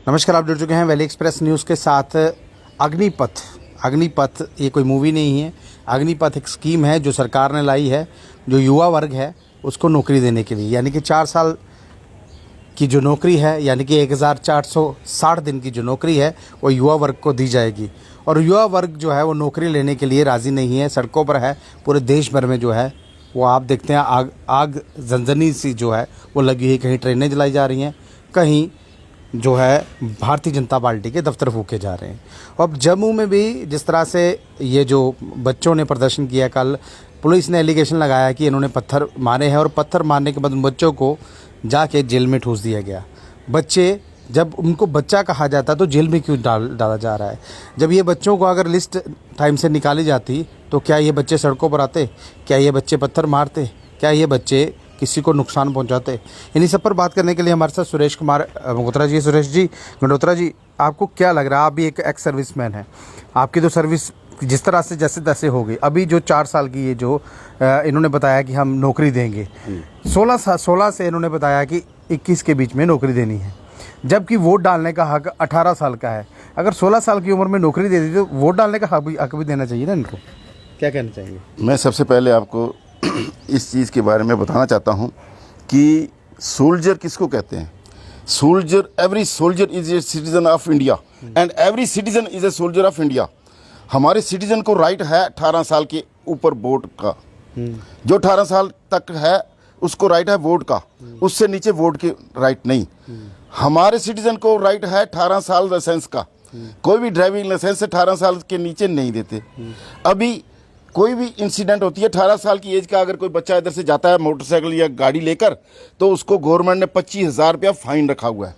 नमस्कार, आप जुड़ चुके हैं वैली एक्सप्रेस न्यूज़ के साथ। अग्निपथ अग्निपथ ये कोई मूवी नहीं है। अग्निपथ एक स्कीम है जो सरकार ने लाई है, जो युवा वर्ग है उसको नौकरी देने के लिए। यानी कि 4 साल की जो नौकरी है, यानी कि 1460 दिन की जो नौकरी है वो युवा वर्ग को दी जाएगी। और युवा वर्ग जो है वो नौकरी लेने के लिए राज़ी नहीं है, सड़कों पर है। पूरे देश भर में जो है वो आप देखते हैं आग जनजनी सी जो है वो लगी हुई। कहीं ट्रेनें जलाई जा रही हैं, कहीं जो है भारतीय जनता पार्टी के दफ्तर फूके जा रहे हैं। अब जम्मू में भी जिस तरह से ये जो बच्चों ने प्रदर्शन किया, कल पुलिस ने एलिगेशन लगाया कि इन्होंने पत्थर मारे हैं और पत्थर मारने के बाद उन बच्चों को जाके जेल में ठूस दिया गया। बच्चे, जब उनको बच्चा कहा जाता तो जेल में क्यों डाला जा रहा है? जब ये बच्चों को अगर लिस्ट टाइम से निकाली जाती तो क्या ये बच्चे सड़कों पर आते? क्या ये बच्चे पत्थर मारते? क्या ये बच्चे किसी को नुकसान पहुंचाते? इन्हीं सब पर बात करने के लिए हमारे साथ सुरेश कुमार गंडोत्रा जी। सुरेश जी, गंडोत्रा जी, आपको क्या लग रहा है? आप भी एक एक्स सर्विसमैन हैं, आपकी तो सर्विस जिस तरह से जैसे तैसे हो गई। अभी जो 4 साल की ये जो इन्होंने बताया कि हम नौकरी देंगे, 16 से इन्होंने बताया कि 21 के बीच में नौकरी देनी है, जबकि वोट डालने का हक 18 साल का है। अगर 16 साल की उम्र में नौकरी दे दी तो वोट डालने का हक भी देना चाहिए ना इनको। क्या कहना चाहिए? मैं सबसे पहले आपको इस चीज़ के बारे में बताना चाहता हूं कि सोल्जर किसको कहते हैं। Soldier, every soldier is a citizen of India and every citizen is a soldier of India. हमारे सिटीजन को राइट है 18 साल के ऊपर वोट का। जो 18 साल तक है उसको राइट है वोट का, उससे नीचे वोट के राइट नहीं। हमारे सिटीजन को राइट है 18 साल लाइसेंस का। कोई भी ड्राइविंग लाइसेंस से 18 साल के नीचे नहीं देते। अभी कोई भी इंसिडेंट होती है 18 साल की एज का, अगर कोई बच्चा इधर से जाता है मोटरसाइकिल या गाड़ी लेकर, तो उसको गवर्नमेंट ने 25,000 रुपया फाइन रखा हुआ है।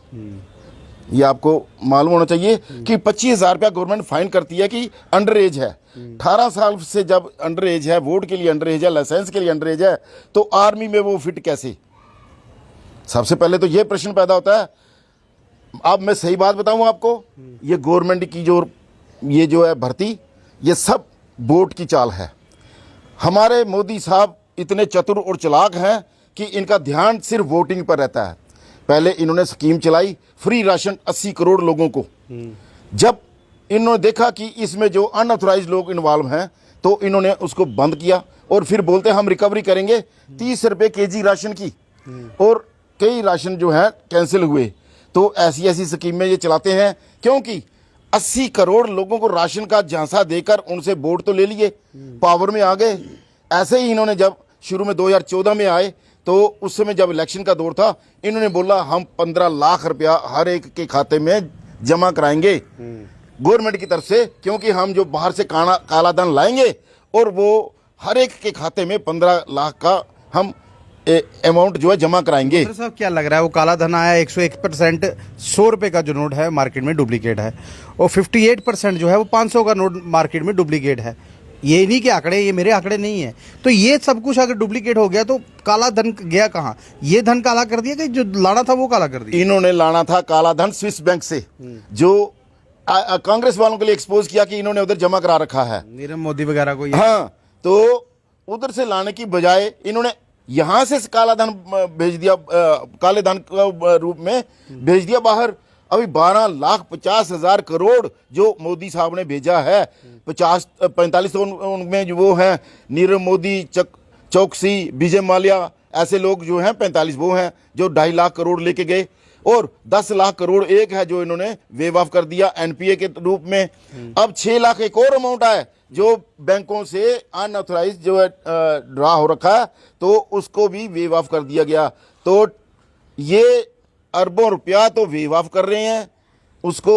ये आपको मालूम होना चाहिए कि 25,000 रुपया गवर्नमेंट फाइन करती है कि अंडर एज है। 18 साल से जब अंडर एज है, वोट के लिए अंडर एज है, लाइसेंस के लिए अंडर एज है, तो आर्मी में वो फिट कैसे? सबसे पहले तो ये प्रश्न पैदा होता है। अब मैं सही बात बताऊं आपको, ये गवर्नमेंट की ये जो है भर्ती, ये सब वोट की चाल है। हमारे मोदी साहब इतने चतुर और चालाक हैं कि इनका ध्यान सिर्फ वोटिंग पर रहता है। पहले इन्होंने स्कीम चलाई फ्री राशन 80 करोड़ लोगों को। जब इन्होंने देखा कि इसमें जो अनऑथराइज लोग इन्वॉल्व हैं तो इन्होंने उसको बंद किया और फिर बोलते हम रिकवरी करेंगे 30 रुपये केजी राशन की, और कई राशन जो है कैंसिल हुए। तो ऐसी ऐसी स्कीमें ये चलाते हैं क्योंकि 80 करोड़ लोगों को राशन का झांसा देकर उनसे वोट तो ले लिए, पावर में आ गए। ऐसे ही इन्होंने जब शुरू में 2014 में आए तो उस समय जब इलेक्शन का दौर था, इन्होंने बोला हम 15 लाख रुपया हर एक के खाते में जमा कराएंगे गवर्नमेंट की तरफ से, क्योंकि हम जो बाहर से काला धन लाएंगे और वो हर एक के खाते में 15 लाख का हम अमाउंट जो है जमा कराएंगे। साहब, क्या लग रहा है? वो काला धन आया 101%। 100 रुपये का जो नोट है मार्केट में डुप्लीकेट है, और 58% जो है वो 500 का नोट मार्केट में डुप्लीकेट है। ये इन्हीं के आंकड़े, ये मेरे आंकड़े नहीं है। तो ये सब कुछ अगर डुप्लीकेट हो गया तो काला धन गया कहाँ? ये धन काला कर दिया कि जो लाना था वो काला कर दिया? इन्होंने लाना था काला धन स्विस बैंक से, जो कांग्रेस वालों के लिए एक्सपोज किया कि इन्होंने उधर जमा करा रखा है, नीरव मोदी वगैरह को। हाँ, तो उधर से लाने की बजाय इन्होंने यहां से काला धन भेज दिया, काले धन के रूप में भेज दिया बाहर। अभी 12,50,000 करोड़ जो मोदी साहब ने भेजा है, 45 उनमें जो वो हैं नीरव मोदी, चौकसी, विजय माल्या, ऐसे लोग जो हैं 45 वो हैं जो 2.5 लाख करोड़ लेके गए, और 10 लाख करोड़ एक है जो इन्होंने वेव ऑफ कर दिया एनपीए के रूप में। अब 6 लाख एक और अमाउंट है जो बैंकों से अनऑथराइज जो है ड्रा हो रखा है, तो उसको भी वेव ऑफ कर दिया गया। तो ये अरबों रुपया तो वेव ऑफ कर रहे हैं, उसको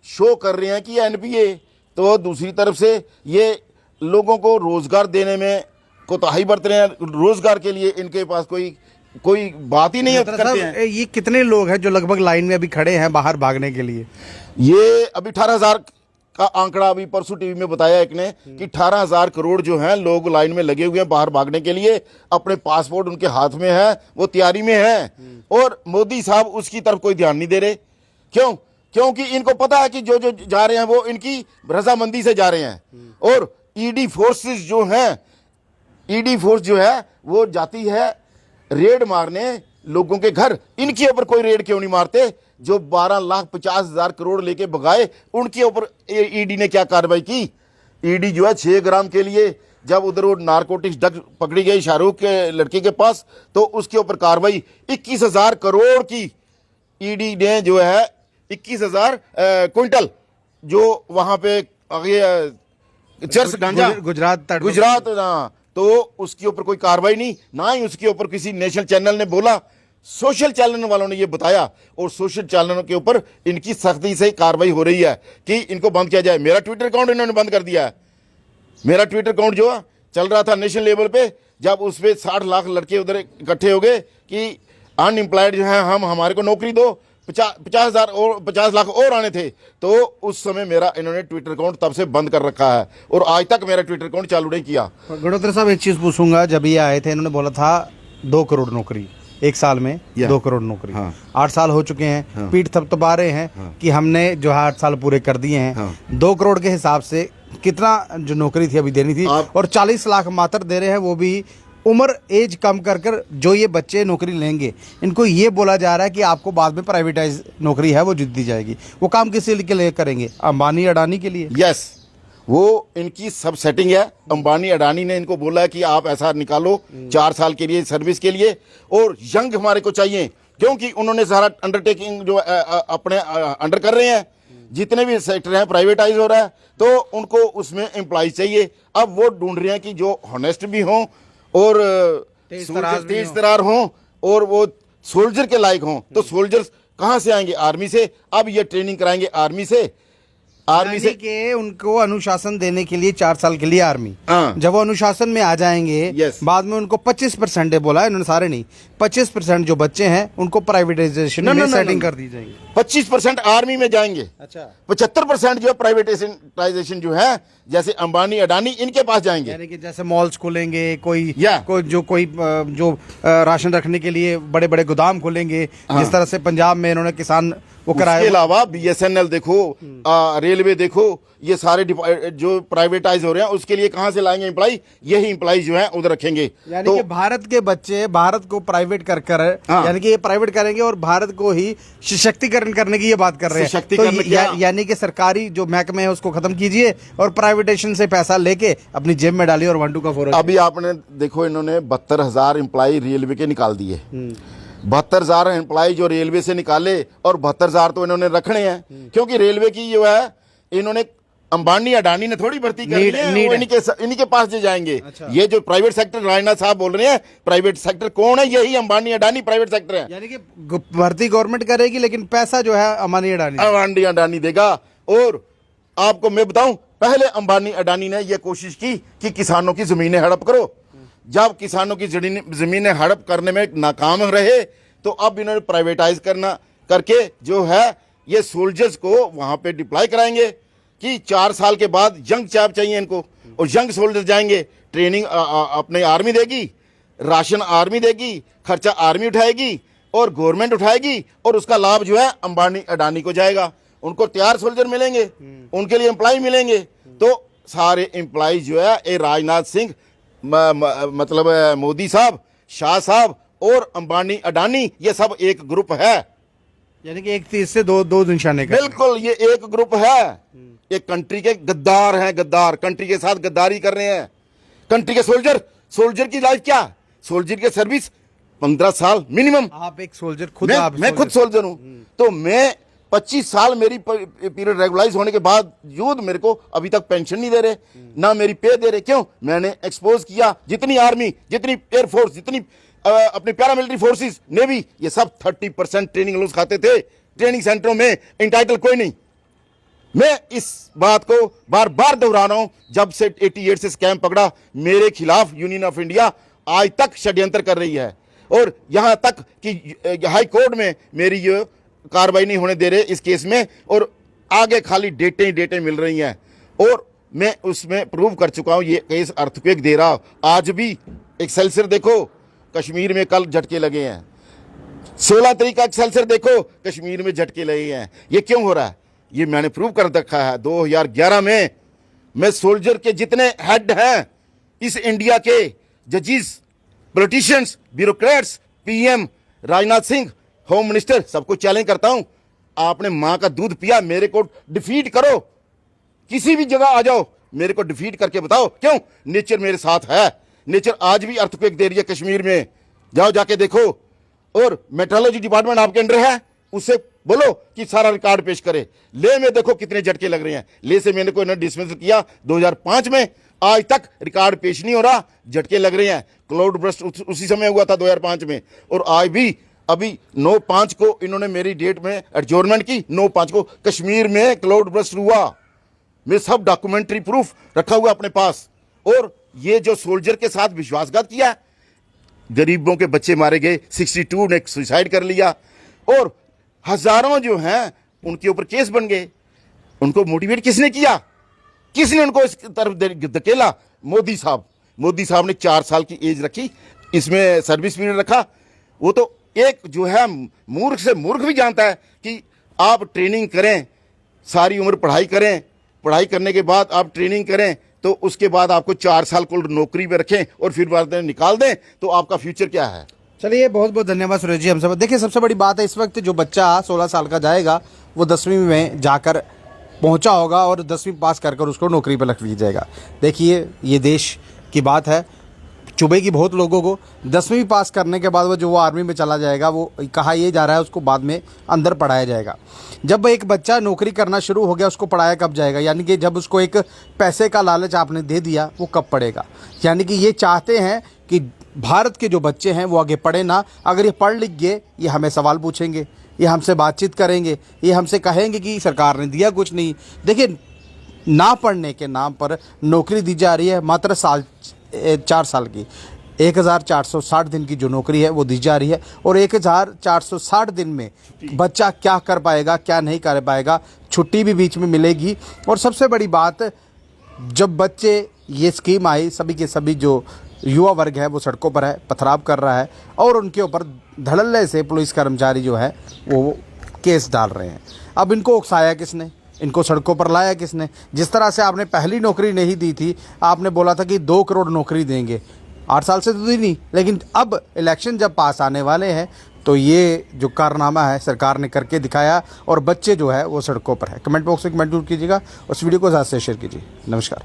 शो कर रहे हैं कि एनपीए। तो दूसरी तरफ से ये लोगों को रोजगार देने में कोताही बरत रहे हैं। रोजगार के लिए इनके पास कोई बात ही नहीं करते हैं। ये कितने लोग हैं जो लगभग लाइन में अभी खड़े हैं बाहर भागने के लिए? ये अभी 18,000 का आंकड़ा अभी परसों टीवी में बताया एक ने कि 18,000 करोड़ जो हैं लोग लाइन में लगे हुए हैं बाहर भागने के लिए। अपने पासपोर्ट उनके हाथ में है, वो तैयारी में है, और मोदी साहब उसकी तरफ कोई ध्यान नहीं दे रहे। क्यों? क्योंकि इनको पता है कि जो जो जा रहे हैं वो इनकी रजामंदी से जा रहे हैं। और ईडी फोर्सेस जो हैं, ईडी फोर्स जो है वो जाती है रेड मारने लोगों के घर। इनके ऊपर कोई रेड क्यों नहीं मारते? जो 12,50,000 करोड़ लेके भगाए, उनके ऊपर ईडी ने क्या कार्रवाई की? ईडी जो है 6 ग्राम के लिए जब उधर वो नारकोटिक्स ड्रग पकड़ी गई शाहरुख के लड़के के पास, तो उसके ऊपर कार्रवाई 21,000 करोड़ की ईडी ने जो है 21,000 क्विंटल जो वहां पे आगे चर्स गांजा गुजरात ना, तो उसके ऊपर कोई कार्रवाई नहीं, ना ही उसके ऊपर किसी नेशनल चैनल ने बोला। सोशल चैनल वालों ने ये बताया और सोशल चैनलों के ऊपर इनकी सख्ती से कार्रवाई हो रही है कि इनको बंद किया जाए। मेरा ट्विटर अकाउंट इन्होंने बंद कर दिया है। मेरा ट्विटर अकाउंट जो चल रहा था नेशनल लेवल पे, जब उस पर 60 लाख लड़के उधर इकट्ठे हो गए कि अनएम्प्लॉयड जो है, हम हमारे को नौकरी दो, 50,000 और 50 लाख और आने थे, तो उस समय मेरा इन्होंने ट्विटर अकाउंट तब से बंद कर रखा है और आज तक मेरा ट्विटर अकाउंट चालू नहीं किया। गडोत्रा साहब, एक चीज पूछूंगा, जब ये आए थे इन्होंने बोला था 2 करोड़ नौकरी एक साल में, 2 करोड़ नौकरी। हाँ। 8 साल हो चुके हैं। हाँ। पीठ थपथपा रहे हैं कि हमने जो है 8 साल पूरे कर दिए हैं। हाँ। 2 करोड़ के हिसाब से कितना जो नौकरी थी अभी देनी थी, और 40 लाख मात्र दे रहे हैं, वो भी उम्र एज कम कर कर जो ये बच्चे नौकरी लेंगे, इनको ये बोला जा रहा है कि आपको बाद में प्राइवेटाइज नौकरी है वो दी जाएगी। वो काम किसी के लिए करेंगे? अंबानी अडानी के लिए। यस, वो इनकी सब सेटिंग है। अंबानी अडानी ने इनको बोला है कि आप ऐसा निकालो 4 साल के लिए सर्विस के लिए, और यंग हमारे को चाहिए, क्योंकि उन्होंने सारा अंडरटेकिंग जो अपने अंडर कर रहे हैं, जितने भी सेक्टर हैं प्राइवेटाइज हो रहा है, तो उनको उसमें एम्प्लॉयज चाहिए। अब वो ढूंढ रहे हैं कि जो हॉनेस्ट भी हों और तेज तरार हों और वो सोल्जर के लायक हों। तो सोल्जर्स कहाँ से आएंगे? आर्मी से। अब ये ट्रेनिंग कराएंगे आर्मी से। आर्मी से के उनको अनुशासन देने के लिए 4 साल के लिए आर्मी। हाँ। जब वो अनुशासन में आ जाएंगे, यस। बाद में उनको 25% बोला इन्होंने, सारे नहीं, 25% जो बच्चे हैं उनको प्राइवेटाइजेशन में सेटिंग कर दी जाएगी। 25% आर्मी में जाएंगे। अच्छा। 75% जो प्राइवेटाइजेशन जो है, जैसे अंबानी अडानी इनके पास जाएंगे। यानी कि जैसे मॉल्स खोलेंगे, कोई या। जो राशन रखने के लिए बड़े बड़े गोदाम खोलेंगे, जिस तरह से पंजाब में इन्होंने किसान वो कराया। उसके अलावा BSNL देखो, रेलवे देखो, ये सारे जो प्राइवेटाइज हो रहे हैं, उसके लिए कहां से लाएंगे एम्प्लॉय? यही एम्प्लॉय जो है उधर रखेंगे। यानी तो कि भारत के बच्चे भारत को प्राइवेट कर हाँ। यानी कि ये प्राइवेट करेंगे और भारत को ही सशक्तिकरण करने की ये बात कर रहे हैं। तो यानी कि सरकारी जो महकमे है उसको खत्म कीजिए और प्राइवेटाइजेशन से पैसा लेके अपनी जेब में डालिए और 1-2 का फोर। अभी आपने देखो, इन्होंने 72,000 एम्प्लॉय रेलवे के निकाल दिए। 72,000 एम्प्लॉय जो रेलवे से निकाले, और 72,000 तो इन्होंने रखने हैं, क्योंकि रेलवे की जो है इन्होंने अंबानी अडानी ने थोड़ी भर्ती कर दी है, वो इन्हीं के पास जाएंगे। अच्छा। ये जो प्राइवेट सेक्टर राजनाथ साहब बोल रहे हैं, प्राइवेट सेक्टर कौन है? यही अंबानी अडानी प्राइवेट सेक्टर है। यानी कि भर्ती गवर्नमेंट करेगी, लेकिन पैसा जो है अंबानी अडानी देगा। और आपको मैं बताऊं, पहले अंबानी अडानी ने यह कोशिश की कि किसानों की जमीनें हड़प करो। जब किसानों की जमीनें हड़प करने में नाकाम रहे, तो अब इन्होंने प्राइवेटाइज करके जो है ये सोल्जर्स को वहां पे डिप्लॉय कराएंगे कि 4 साल के बाद यंग चैप चाहिए इनको, और यंग सोल्जर जाएंगे, ट्रेनिंग अपने आर्मी देगी, राशन आर्मी देगी, खर्चा आर्मी उठाएगी और गवर्नमेंट उठाएगी, और उसका लाभ जो है अंबानी अडानी को जाएगा। उनको तैयार सोल्जर मिलेंगे, उनके लिए एम्प्लॉय मिलेंगे। तो सारे एम्प्लॉय जो है ये राजनाथ सिंह, मतलब मोदी साहब, शाह साहब और अंबानी अडानी, ये सब एक ग्रुप है। यानी कि एक तीर से दो निशाने का। बिल्कुल, ये एक ग्रुप है। ये कंट्री के गद्दार हैं, गद्दार कंट्री के साथ गद्दारी कर रहे हैं। कंट्री के सोल्जर की लाइफ क्या? सोल्जर की सर्विस 15 साल मिनिमम। आप एक सोल्जर खुद? मैं खुद सोल्जर हूं। तो मैं 25 साल मेरी पीरियड रेगुलाइज होने के बाद यूथ मेरे को अभी तक पेंशन नहीं दे रहे, ना मेरी पे दे रहे। क्यों? मैंने एक्सपोज किया जितनी आर्मी, जितनी एयरफोर्स, जितनी अपनी पैरामिलिट्री फोर्सेस, नेवी, ये सब 30% ट्रेनिंग लोग खाते थे ट्रेनिंग सेंटरों में। इंटाइटल कोई नहीं। मैं इस बात को बार बार दोहरा रहा हूं, जब से 88 से स्कैम पकड़ा, मेरे खिलाफ यूनियन ऑफ इंडिया आज तक षड्यंत्र कर रही है, और यहां तक कि हाई कोर्ट में मेरी ये कार्रवाई नहीं होने दे रहे इस केस में, और आगे खाली डेटें मिल रही हैं, और मैं उसमें प्रूव कर चुका हूं। ये केस अर्थक्वेक दे रहा। आज भी एक्सेलसियर देखो, कश्मीर में कल झटके लगे हैं। 16 तारीख का एक्सेलसियर देखो, कश्मीर में झटके लगे हैं। ये क्यों हो रहा है? ये मैंने प्रूव कर रखा है। 2011 में मैं सोल्जर के जितने हेड हैं इस इंडिया के, जजिस, politicians, bureaucrats, PM, Rajnath Singh, home minister, सबको चैलेंज करता हूं आपने माँ का दूध पिया, मेरे को डिफीट करो, किसी भी जगह आ जाओ, मेरे को डिफीट करके बताओ। क्यों? नेचर मेरे साथ है। नेचर आज भी अर्थक्वेक दे रही है कश्मीर में, जाओ जाके देखो। और मेट्रोलॉजी डिपार्टमेंट आपके अंडर है, उससे बोलो कि सारा रिकॉर्ड पेश करे। ले में देखो कितने झटके लग रहे हैं। ले से मैंने को डिसमिस किया 2005 में, आज तक रिकॉर्ड पेश नहीं हो रहा, झटके लग रहे हैं। क्लाउड बर्स्ट उसी समय हुआ था 2005 में, और आज भी अभी 9/5 को इन्होंने मेरी डेट में एडजोर्नमेंट की। 9/5 को कश्मीर में क्लाउड बर्स्ट हुआ, मैं सब डॉक्यूमेंट्री प्रूफ रखा हुआ अपने पास। और ये जो सोल्जर के साथ विश्वासघात किया, गरीबों के बच्चे मारे गए, 62 ने सुसाइड कर लिया, और हजारों जो हैं उनके ऊपर केस बन गए। उनको मोटिवेट किसने किया? किसने उनको इस तरफ धकेला? मोदी साहब। मोदी साहब ने 4 साल की एज रखी, इसमें सर्विस पीरियड रखा। वो तो एक जो है मूर्ख से मूर्ख भी जानता है कि आप ट्रेनिंग करें, सारी उम्र पढ़ाई करें, पढ़ाई करने के बाद आप ट्रेनिंग करें, तो उसके बाद आपको 4 साल को नौकरी पे रखें और फिर बाद में निकाल दें, तो आपका फ्यूचर क्या है? चलिए, बहुत बहुत धन्यवाद सुरेश जी हमसे। देखिए, सबसे बड़ी बात है इस वक्त जो बच्चा 16 साल का जाएगा वो 10वीं में जाकर पहुंचा होगा और 10वीं पास कर कर उसको नौकरी पर रख लिया जाएगा। देखिए, ये देश की बात है, चुभेगी बहुत लोगों को। 10वीं पास करने के बाद वो आर्मी में चला जाएगा, वो कहा ये जा रहा है, उसको बाद में अंदर पढ़ाया जाएगा। जब एक बच्चा नौकरी करना शुरू हो गया, उसको पढ़ाया कब जाएगा? यानी कि जब उसको एक पैसे का लालच आपने दे दिया, वो कब पढ़ेगा? यानी कि ये चाहते हैं कि भारत के जो बच्चे हैं वो आगे पढ़े ना। अगर ये पढ़ लिख गए, ये हमें सवाल पूछेंगे, ये हमसे बातचीत करेंगे, ये हमसे कहेंगे कि सरकार ने दिया कुछ नहीं। देखिए, ना पढ़ने के नाम पर नौकरी दी जा रही है, मात्र 4 साल की 1460 दिन की जो नौकरी है वो दी जा रही है। और 1460 दिन में बच्चा क्या कर पाएगा, क्या नहीं कर पाएगा, छुट्टी भी बीच में मिलेगी। और सबसे बड़ी बात, जब बच्चे ये स्कीम आई, सभी के सभी जो युवा वर्ग है वो सड़कों पर है, पथराव कर रहा है, और उनके ऊपर धड़ल्ले से पुलिस कर्मचारी जो है वो केस डाल रहे हैं। अब इनको उकसाया किसने? इनको सड़कों पर लाया किसने? जिस तरह से आपने पहली नौकरी नहीं दी थी, आपने बोला था कि 2 करोड़ नौकरी देंगे, 8 साल से तो दी नहीं, लेकिन अब इलेक्शन जब पास आने वाले हैं तो ये जो कारनामा है सरकार ने करके दिखाया, और बच्चे जो है वो सड़कों पर है। कमेंट बॉक्स में कमेंट जरूर कीजिएगा, उस वीडियो को ज़्यादा से शेयर कीजिए। नमस्कार।